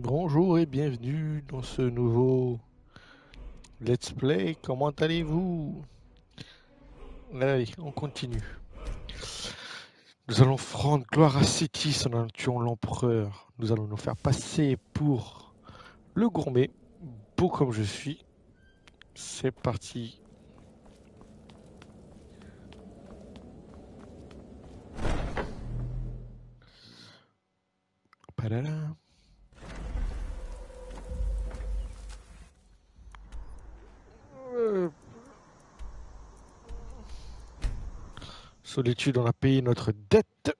Bonjour et bienvenue dans ce nouveau Let's Play. Comment allez-vous? Allez, on continue. Nous allons rendre gloire à Sétis en tuant l'empereur. Nous allons nous faire passer pour le gourmet, beau comme je suis. C'est parti. Padada. Solitude, on a payé notre dette.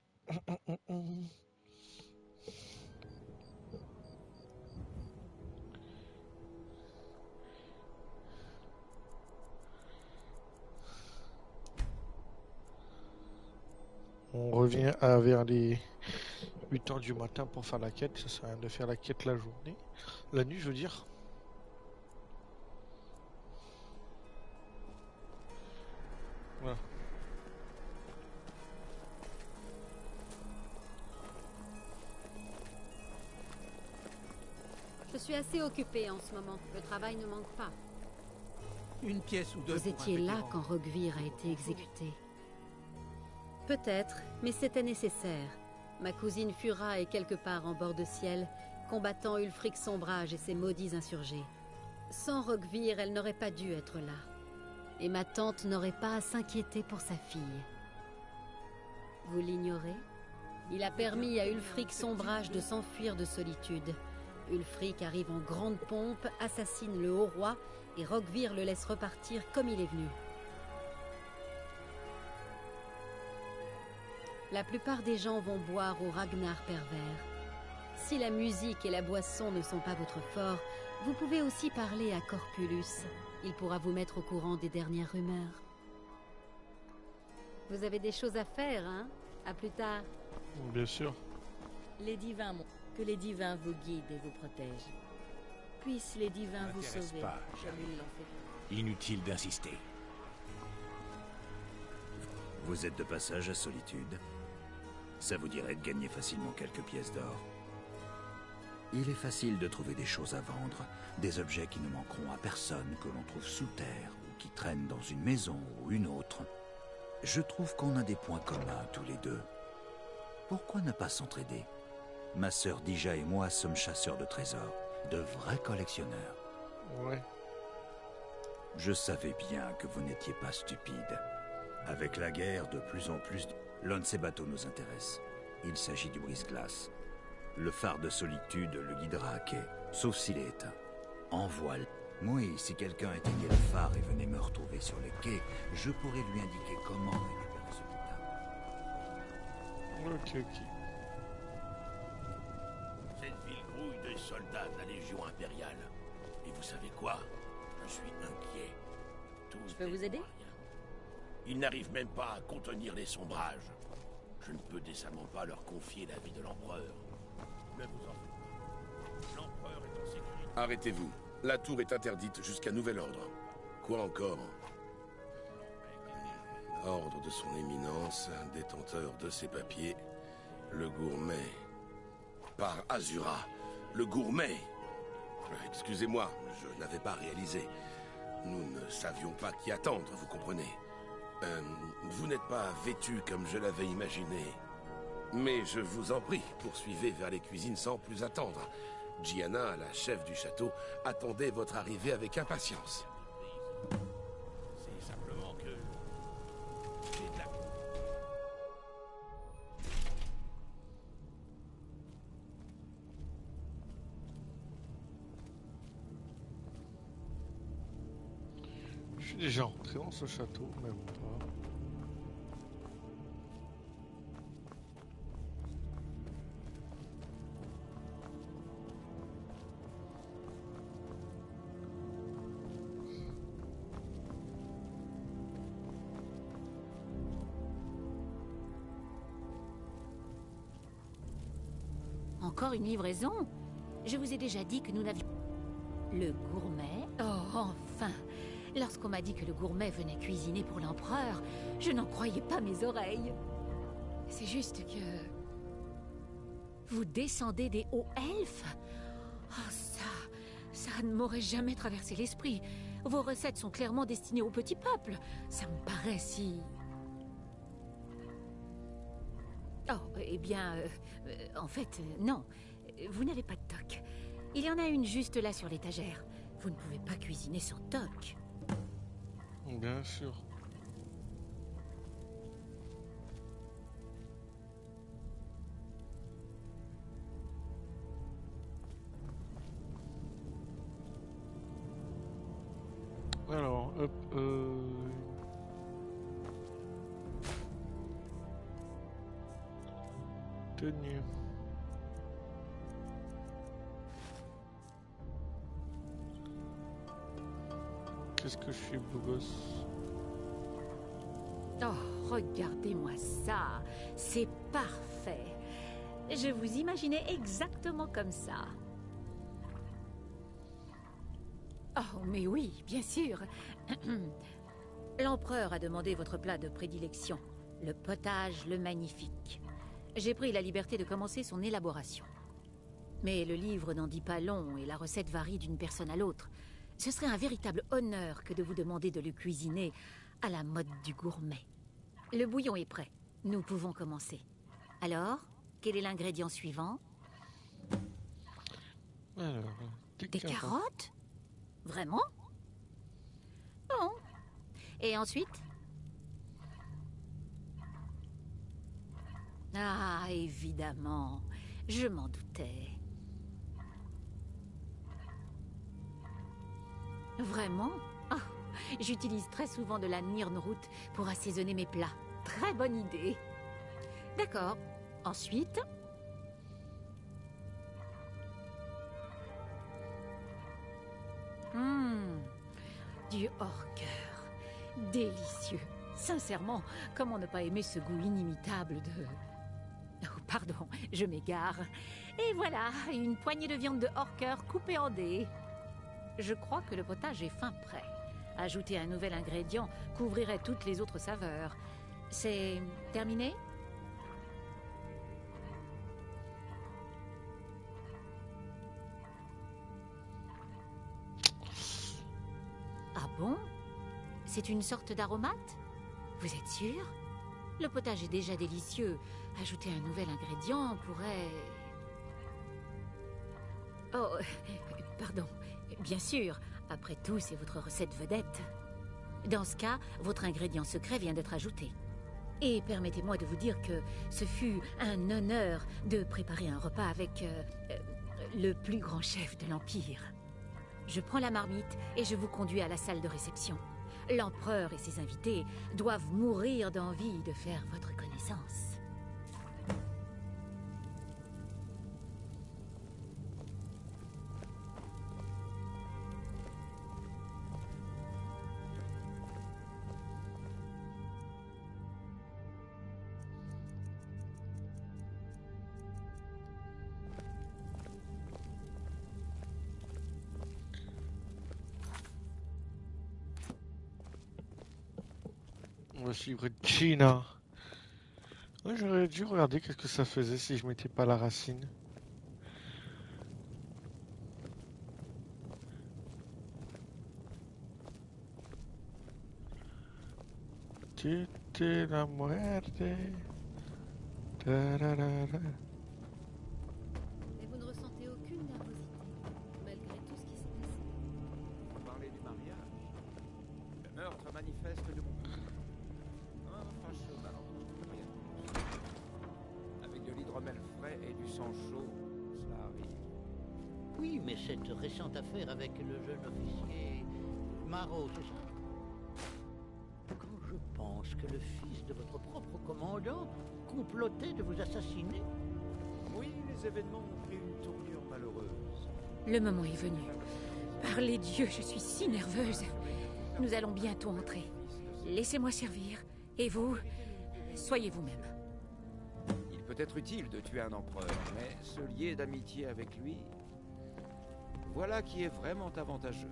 On revient vers les 8 heures du matin pour faire la quête. Ça sert à rien de faire la quête la journée. La nuit, je veux dire. Voilà. Je suis assez occupée en ce moment. Le travail ne manque pas. Une pièce ou deux. Vous étiez là quand Roggvir a été exécuté. Peut-être, mais c'était nécessaire. Ma cousine Fura est quelque part en bord de ciel, combattant Ulfric Sombrage et ses maudits insurgés. Sans Roggvir, elle n'aurait pas dû être là. Et ma tante n'aurait pas à s'inquiéter pour sa fille. Vous l'ignorez? Il a permis à Ulfric Sombrage de s'enfuir de solitude. Ulfric arrive en grande pompe, assassine le haut roi, et Roggvir le laisse repartir comme il est venu. La plupart des gens vont boire au Ragnar pervers. Si la musique et la boisson ne sont pas votre fort, vous pouvez aussi parler à Corpulus. Il pourra vous mettre au courant des dernières rumeurs. Vous avez des choses à faire, hein? À plus tard. Bien sûr. Que les divins vous guident et vous protègent. Puissent les divins vous sauver, Pas, comme ils l'ont fait. Inutile d'insister. Vous êtes de passage à Solitude. Ça vous dirait de gagner facilement quelques pièces d'or. Il est facile de trouver des choses à vendre, des objets qui ne manqueront à personne, que l'on trouve sous terre, ou qui traînent dans une maison ou une autre. Je trouve qu'on a des points communs tous les deux. Pourquoi ne pas s'entraider? Ma sœur Dija et moi sommes chasseurs de trésors, de vrais collectionneurs. Ouais. Je savais bien que vous n'étiez pas stupide. Avec la guerre, de plus en plus, l'un de ces bateaux nous intéresse. Il s'agit du brise-glace. Le phare de Solitude le guidera à quai, sauf s'il est éteint. En voile. Oui, si quelqu'un éteignait le phare et venait me retrouver sur le quai, je pourrais lui indiquer comment récupérer ce putain. Ok. Cette ville grouille de soldats de la Légion impériale. Et vous savez quoi? Je suis inquiet. Je peux vous aider? Ils n'arrivent même pas à contenir les sombrages. Je ne peux décemment pas leur confier la vie de l'empereur. Mais vous en faites. L'empereur est en sécurité. Arrêtez-vous. La tour est interdite jusqu'à nouvel ordre. Quoi encore? Ordre de son éminence, détenteur de ces papiers, le gourmet. Par Azura, le gourmet. Excusez-moi, je n'avais pas réalisé. Nous ne savions pas qui attendre, vous comprenez. Vous n'êtes pas vêtu comme je l'avais imaginé. Mais je vous en prie, poursuivez vers les cuisines sans plus attendre. Gianna, la chef du château, attendait votre arrivée avec impatience. C'est simplement que... j'ai de la... Je suis déjà rentré dans ce château, même pas. Encore une livraison? Je vous ai déjà dit que nous n'avions... Le gourmet? Oh, enfin! Lorsqu'on m'a dit que le gourmet venait cuisiner pour l'empereur, je n'en croyais pas mes oreilles. C'est juste que... Vous descendez des hauts elfes? Oh, ça ne m'aurait jamais traversé l'esprit. Vos recettes sont clairement destinées au petit peuple. Ça me paraît si... Oh, eh bien, en fait, non. Vous n'avez pas de toc. Il y en a une juste là sur l'étagère. Vous ne pouvez pas cuisiner sans toc. Bien sûr. Alors, hop, tenue. Qu'est-ce que je suis beau gosse. Oh, regardez-moi ça. C'est parfait. Je vous imaginais exactement comme ça. Oh, mais oui, bien sûr. L'empereur a demandé votre plat de prédilection, le potage le magnifique. J'ai pris la liberté de commencer son élaboration. Mais le livre n'en dit pas long et la recette varie d'une personne à l'autre. Ce serait un véritable honneur que de vous demander de le cuisiner à la mode du gourmet. Le bouillon est prêt. Nous pouvons commencer. Alors, quel est l'ingrédient suivant? Alors, des carottes? Vraiment? Bon. Et ensuite? Ah, évidemment. Je m'en doutais. Vraiment? Oh, j'utilise très souvent de la Nirnroot pour assaisonner mes plats. Très bonne idée. D'accord. Ensuite? Du hors-cœur. Délicieux. Sincèrement, comment ne pas aimer ce goût inimitable de... Oh, pardon, je m'égare. Et voilà, une poignée de viande de hors-cœur coupée en dés. Je crois que le potage est fin prêt. Ajouter un nouvel ingrédient couvrirait toutes les autres saveurs. C'est terminé? Ah bon? C'est une sorte d'aromate? Vous êtes sûr? Le potage est déjà délicieux. Ajouter un nouvel ingrédient pourrait... Oh, pardon. Bien sûr. Après tout, c'est votre recette vedette. Dans ce cas, votre ingrédient secret vient d'être ajouté. Et permettez-moi de vous dire que ce fut un honneur de préparer un repas avec le plus grand chef de l'Empire. Je prends la marmite et je vous conduis à la salle de réception. L'empereur et ses invités doivent mourir d'envie de faire votre connaissance. On va suivre Gina. Ouais, j'aurais dû regarder qu'est-ce que ça faisait si je mettais pas la racine. Tute la muerte. Tararara. Mais vous ne ressentez aucune nervosité, malgré tout ce qui s'est passé. Vous parlez du mariage. Le meurtre manifeste de mon père. Un fâcheux malentendu, rien de plus. Avec de l'hydromel frais et du sang chaud, cela arrive. Oui, mais cette récente affaire avec le jeune officier Marot, c'est ça? Quand je pense que le fils de votre propre commandant complotait de vous assassiner. Oui, les événements ont pris une tournure malheureuse. Le moment est venu. Par les dieux, je suis si nerveuse. Nous allons bientôt entrer. Laissez-moi servir. Et vous, soyez vous-même. Il peut être utile de tuer un empereur, mais se lier d'amitié avec lui, voilà qui est vraiment avantageux.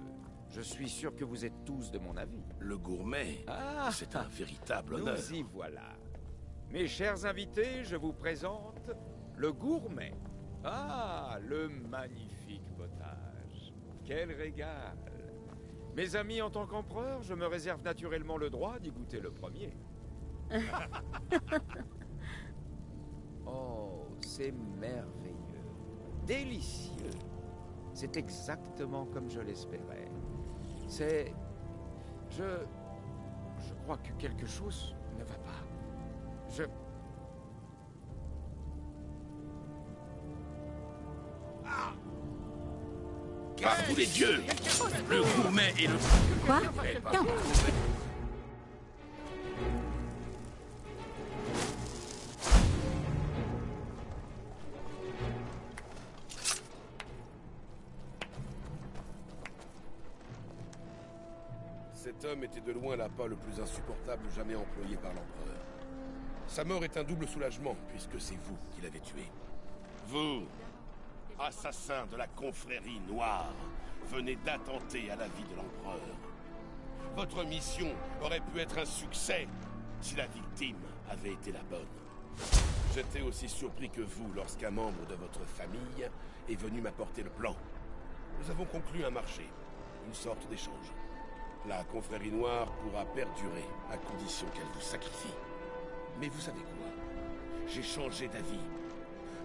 Je suis sûr que vous êtes tous de mon avis. Le gourmet, c'est un véritable honneur. Nous y voilà. Mes chers invités, je vous présente le gourmet. Ah, Ah, le magnifique potage. Quel régal. Mes amis, en tant qu'empereur, je me réserve naturellement le droit d'y goûter le premier. Oh, c'est merveilleux. Délicieux. C'est exactement comme je l'espérais. C'est... Je crois que quelque chose ne va pas. Par tous les dieux, le gourmet et le... Quoi? Non. Cet homme était de loin l'appât le plus insupportable jamais employé par l'empereur. Sa mort est un double soulagement, puisque c'est vous qui l'avez tué. Vous, assassin de la confrérie noire, venez d'attenter à la vie de l'empereur. Votre mission aurait pu être un succès si la victime avait été la bonne. J'étais aussi surpris que vous lorsqu'un membre de votre famille est venu m'apporter le plan. Nous avons conclu un marché, une sorte d'échange. La confrérie noire pourra perdurer à condition qu'elle vous sacrifie. Mais vous savez quoi? J'ai changé d'avis.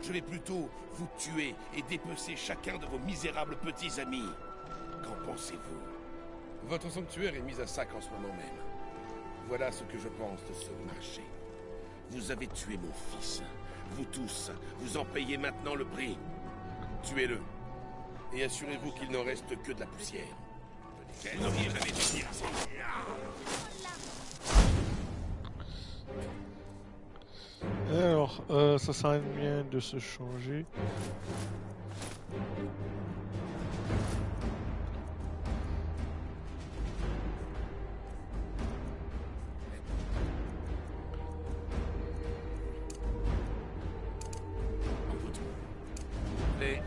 Je vais plutôt vous tuer et dépecer chacun de vos misérables petits amis. Qu'en pensez-vous? Votre sanctuaire est mis à sac en ce moment même. Voilà ce que je pense de ce marché. Vous avez tué mon fils. Vous tous, vous en payez maintenant le prix. Tuez-le. Et assurez-vous qu'il n'en reste que de la poussière. Vous n'auriez jamais dû dire ça. Alors, ça sert à rien de se changer. Les...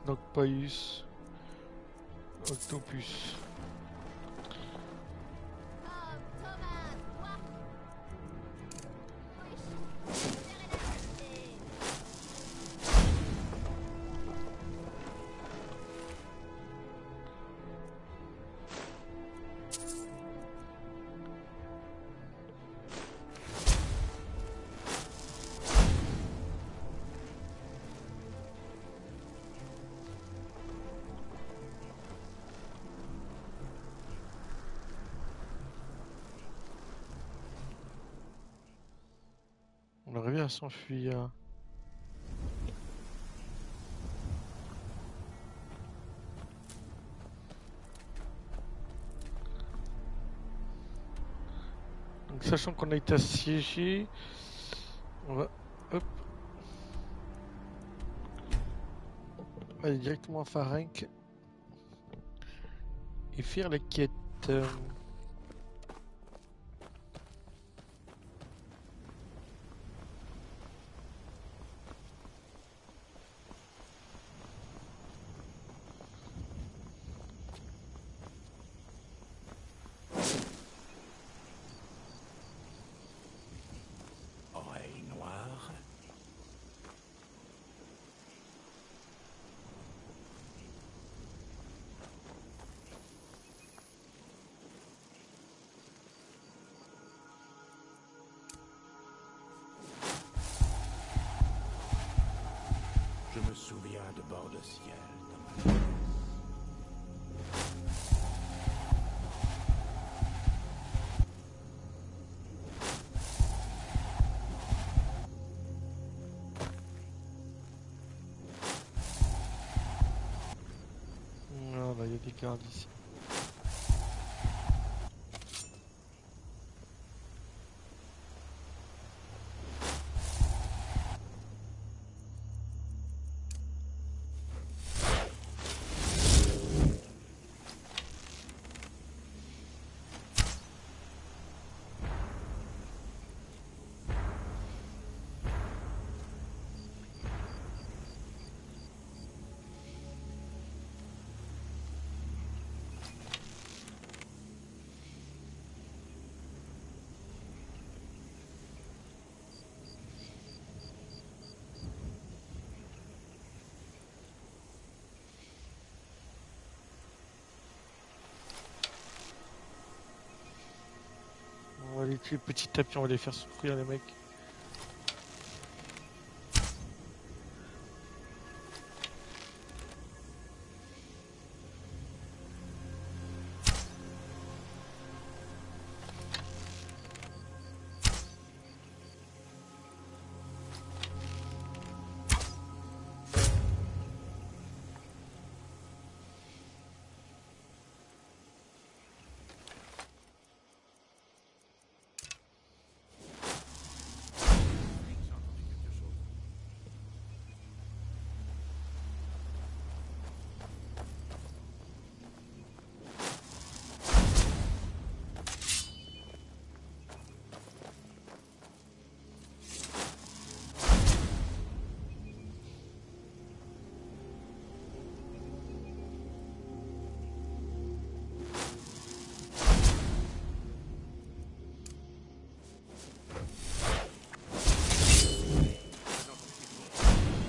Donc Païus, Octopus. On arrive à s'enfuir. Donc sachant qu'on a été assiégé, on va hop aller directement à Farenc et faire la quête. Oreille noire. Je me souviens de bord de ciel dans ma jeunesse. Regarde ici. On va les tuer petit à petit, on va les faire souffrir les mecs.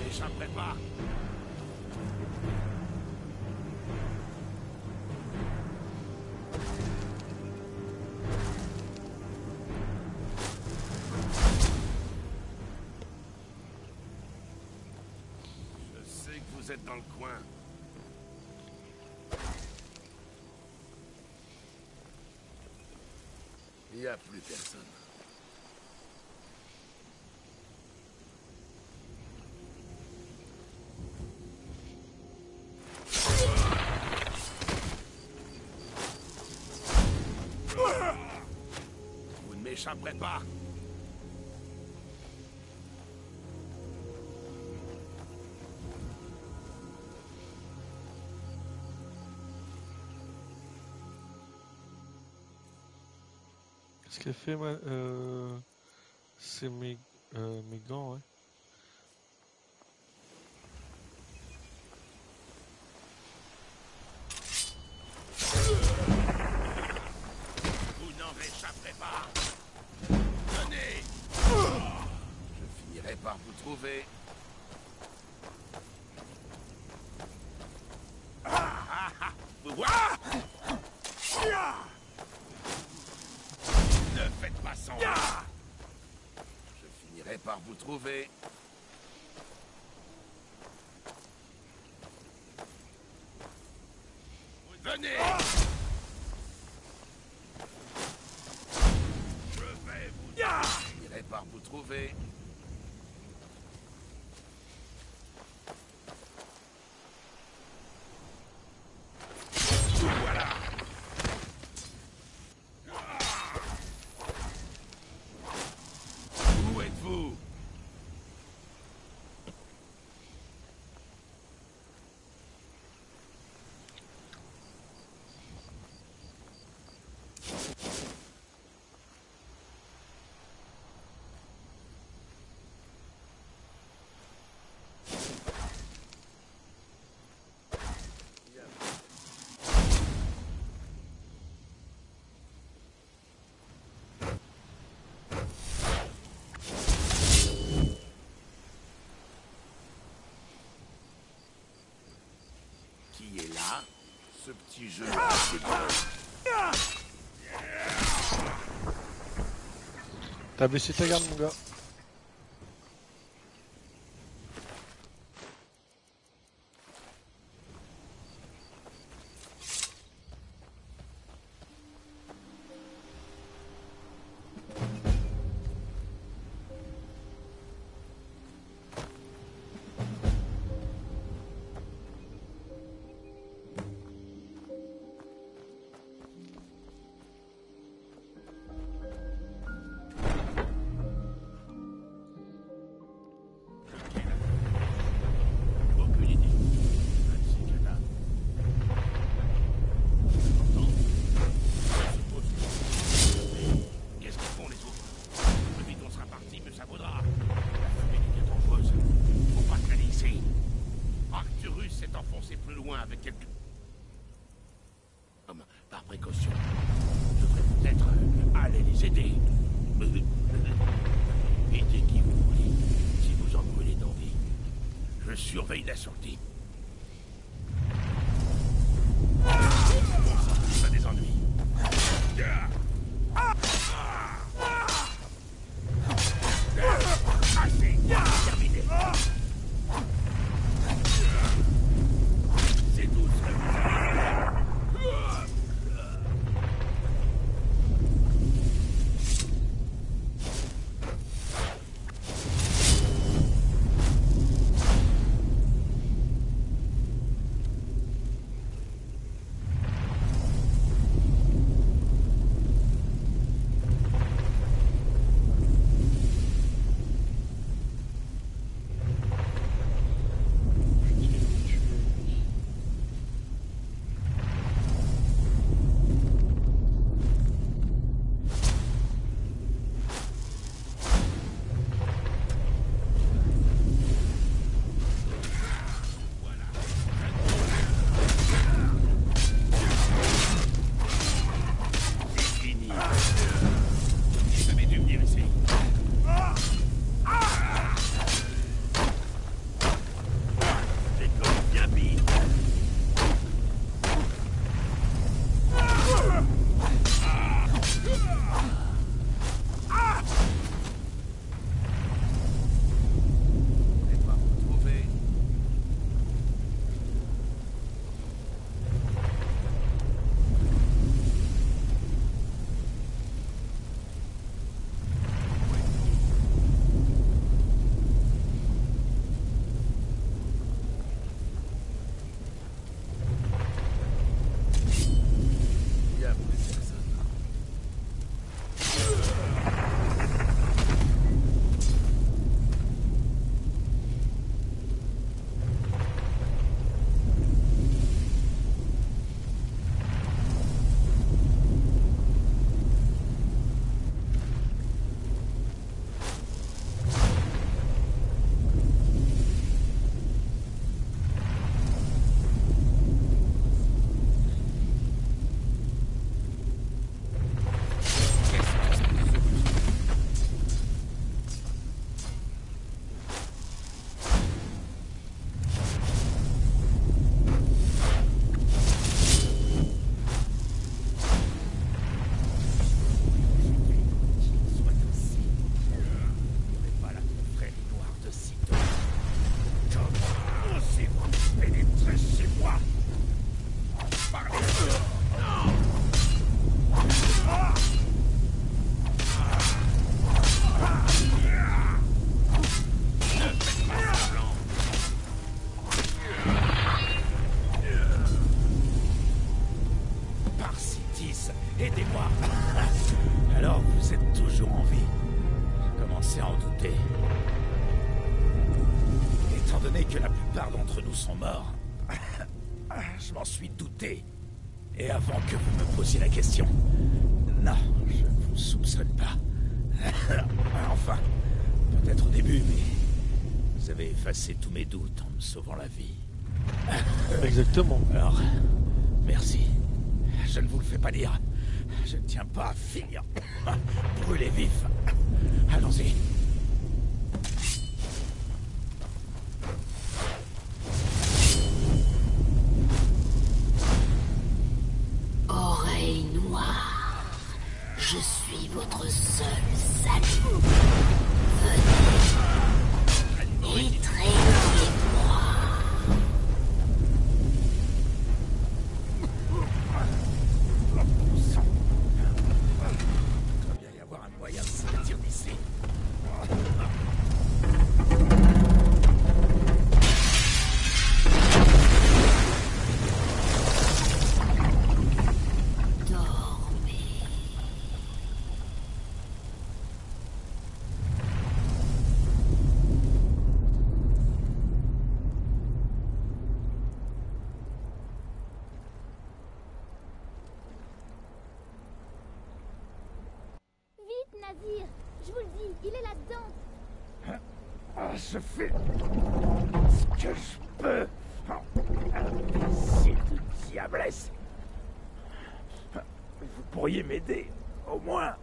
N'échapperai pas. Je sais que vous êtes dans le coin. Il n'y a plus personne. Vous ne m'échapperez pas. Qu'est-ce qu'elle fait, c'est mes gants, ouais. Vous n'en réchapperez pas. Venez. Je finirai par vous trouver. Vous voilà. Ne faites pas semblant. Je finirai par vous trouver. Venez. Je vais vous... Je finirai par vous trouver. Voilà. Où êtes-vous? Qui est là? Ce petit jeu. T'as baissé ta garde, mon gars. C'était... Était qui vous voulez, si vous en brûlez d'envie. Je surveille la sortie. Ça des ennuis. Assez, terminé. C'est tout ce que vous avez. Aidez-moi. Alors, vous êtes toujours en vie. Je commençais à en douter. Étant donné que la plupart d'entre nous sont morts, je m'en suis douté. Et avant que vous me posiez la question, non, je ne vous soupçonne pas. Enfin, peut-être au début, mais vous avez effacé tous mes doutes en me sauvant la vie. Exactement. Alors, merci. Je ne vous le fais pas dire. Je ne tiens pas à finir brûlé vif. Allons-y. Oreille noire, je suis votre seul salut. Venez et traînez-moi. Il doit bien y avoir un moyen de sortir d'ici. Nazir, je vous le dis, il est là-dedans. Je fais ce que je peux. Imbécile de diablesse. Vous pourriez m'aider, au moins.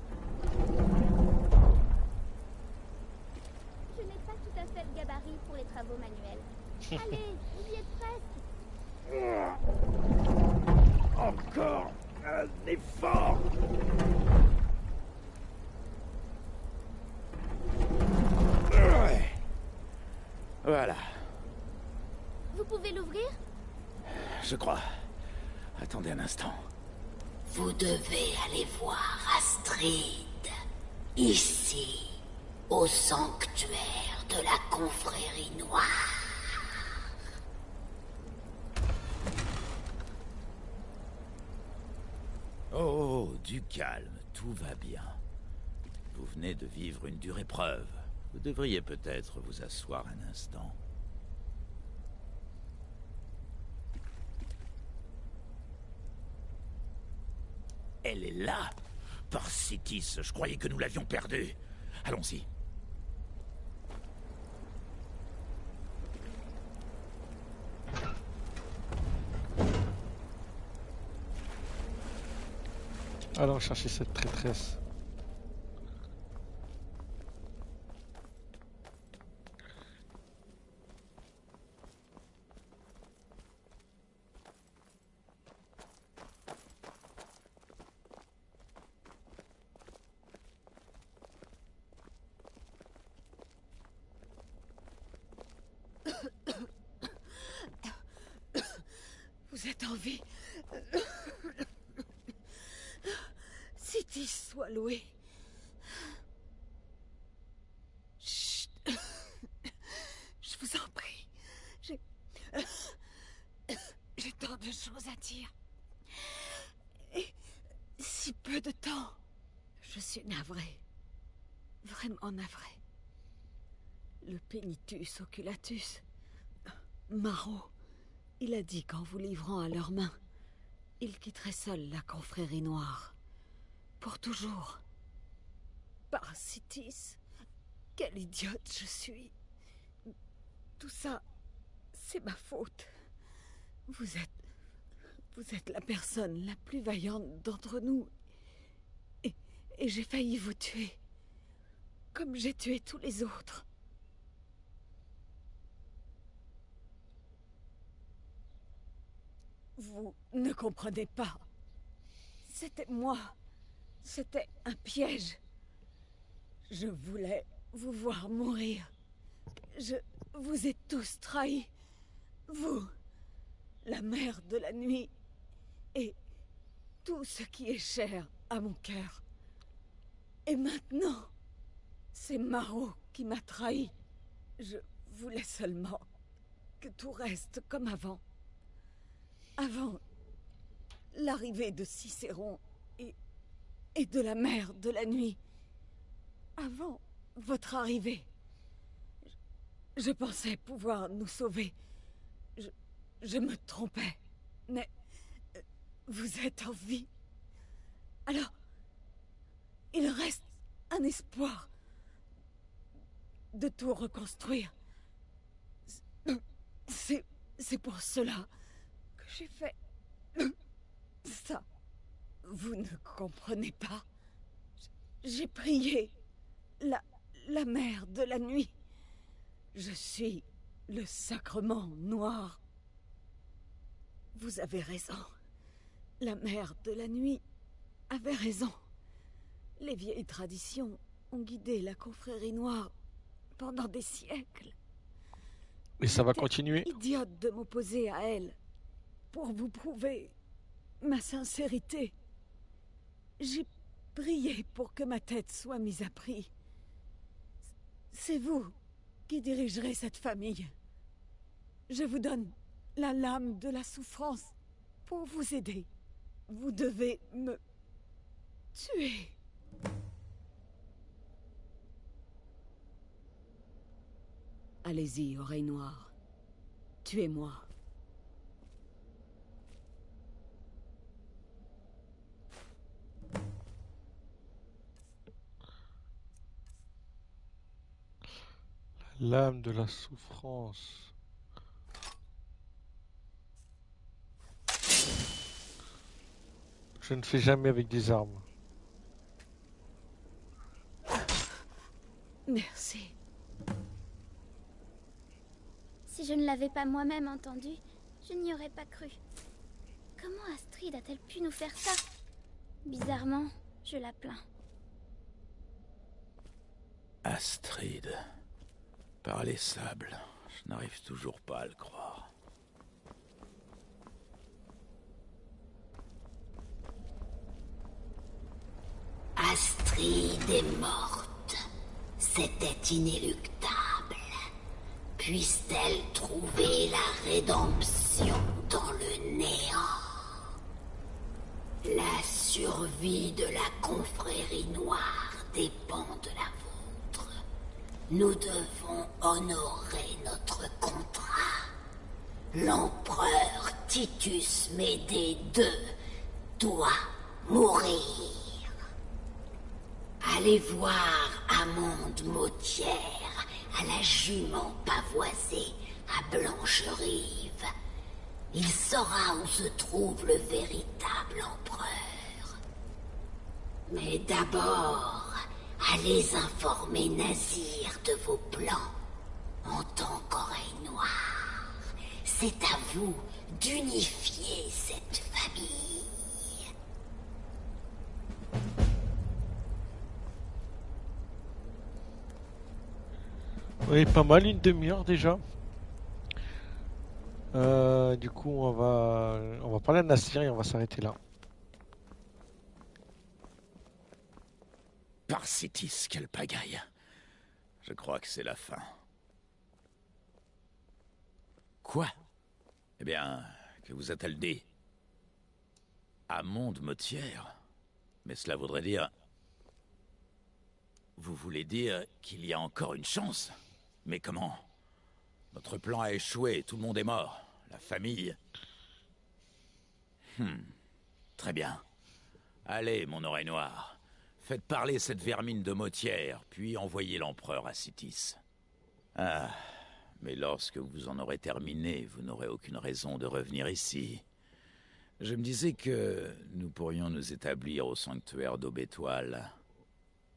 fait le gabarit pour les travaux manuels. Allez, vous y êtes presque. Encore un effort. Ouais. Voilà, Vous pouvez l'ouvrir? je crois. Attendez un instant. Vous devez aller voir Astrid. Ici, au sanctuaire de la confrérie noire. Oh, du calme, tout va bien. Vous venez de vivre une dure épreuve. Vous devriez peut-être vous asseoir un instant. Elle est là! Par Cétis, je croyais que nous l'avions perdue. Allons-y. Allons chercher cette traîtresse. Vous êtes en vie. Cétis soit loué. Chut. Je vous en prie. J'ai tant de choses à dire. Et si peu de temps. Je suis navrée. Vraiment navrée. Le Pénitus oculatus. Marot. Il a dit qu'en vous livrant à leurs mains, il quitterait seul la confrérie noire. Pour toujours. Parasitis. Quelle idiote je suis. Tout ça, c'est ma faute. Vous êtes la personne la plus vaillante d'entre nous. Et j'ai failli vous tuer. Comme j'ai tué tous les autres. Vous ne comprenez pas. C'était moi. C'était un piège. Je voulais vous voir mourir. Je vous ai tous trahis. Vous, la mère de la nuit, et tout ce qui est cher à mon cœur. Et maintenant, c'est Marot qui m'a trahi. Je voulais seulement que tout reste comme avant. Avant l'arrivée de Cicéron et de la mère de la nuit. Avant votre arrivée. Je pensais pouvoir nous sauver. Je me trompais. Mais vous êtes en vie. Alors, il reste un espoir de tout reconstruire. C'est pour cela que j'ai fait ça. Vous ne comprenez pas. J'ai prié la mère de la nuit. Je suis le sacrement noir. Vous avez raison. La mère de la nuit avait raison. Les vieilles traditions ont guidé la confrérie noire pendant des siècles. Et ça va continuer. Idiote de m'opposer à elle pour vous prouver ma sincérité. J'ai prié pour que ma tête soit mise à prix. C'est vous qui dirigerez cette famille. Je vous donne la lame de la souffrance pour vous aider. Vous devez me tuer. Allez-y, oreille noire. Tuez-moi. L'âme de la souffrance. Je ne fais jamais avec des armes. Merci. je ne l'avais pas moi-même entendu, je n'y aurais pas cru. Comment Astrid a-t-elle pu nous faire ça? Bizarrement, je la plains. Astrid. Par les sables. Je n'arrive toujours pas à le croire. Astrid est morte. C'était inéluctable. Puisse-t-elle trouver la rédemption dans le néant? La survie de la confrérie noire dépend de la vôtre. Nous devons honorer notre contrat. L'empereur Titus Médée II doit mourir. Allez voir Amonde Mautière à la jument pavoisée à Blancherive. Il saura où se trouve le véritable empereur. Mais d'abord, allez informer Nazir de vos plans en tant qu'oreille noire. C'est à vous d'unifier cette famille. Oui, pas mal, une demi-heure déjà. Du coup, on va parler de Nasir et on va s'arrêter là. Parsitis, quelle pagaille. Je crois que c'est la fin. Quoi? Eh bien, que vous a-t-elle dit? Amonde Mautière? Mais cela voudrait dire... Vous voulez dire qu'il y a encore une chance? Mais comment? Notre plan a échoué, tout le monde est mort. La famille... Très bien. Allez, mon oreille noire. Faites parler cette vermine de Mautière, puis envoyez l'empereur à Citis. Ah, mais lorsque vous en aurez terminé, vous n'aurez aucune raison de revenir ici. Je me disais que nous pourrions nous établir au sanctuaire d'Aubétoile.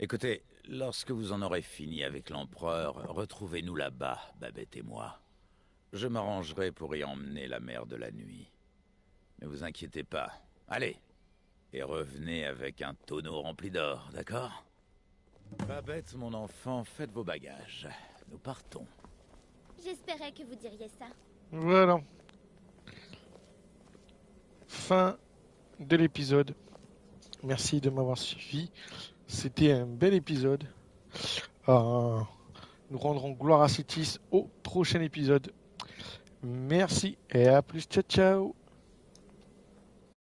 Écoutez, lorsque vous en aurez fini avec l'empereur, retrouvez-nous là-bas, Babette et moi. Je m'arrangerai pour y emmener la mère de la nuit. Ne vous inquiétez pas. Allez, et revenez avec un tonneau rempli d'or, d'accord? Babette, mon enfant, faites vos bagages. Nous partons. J'espérais que vous diriez ça. Voilà. Fin de l'épisode. Merci de m'avoir suivi. C'était un bel épisode. Nous rendrons gloire à Citis au prochain épisode. Merci et à plus. Ciao, ciao.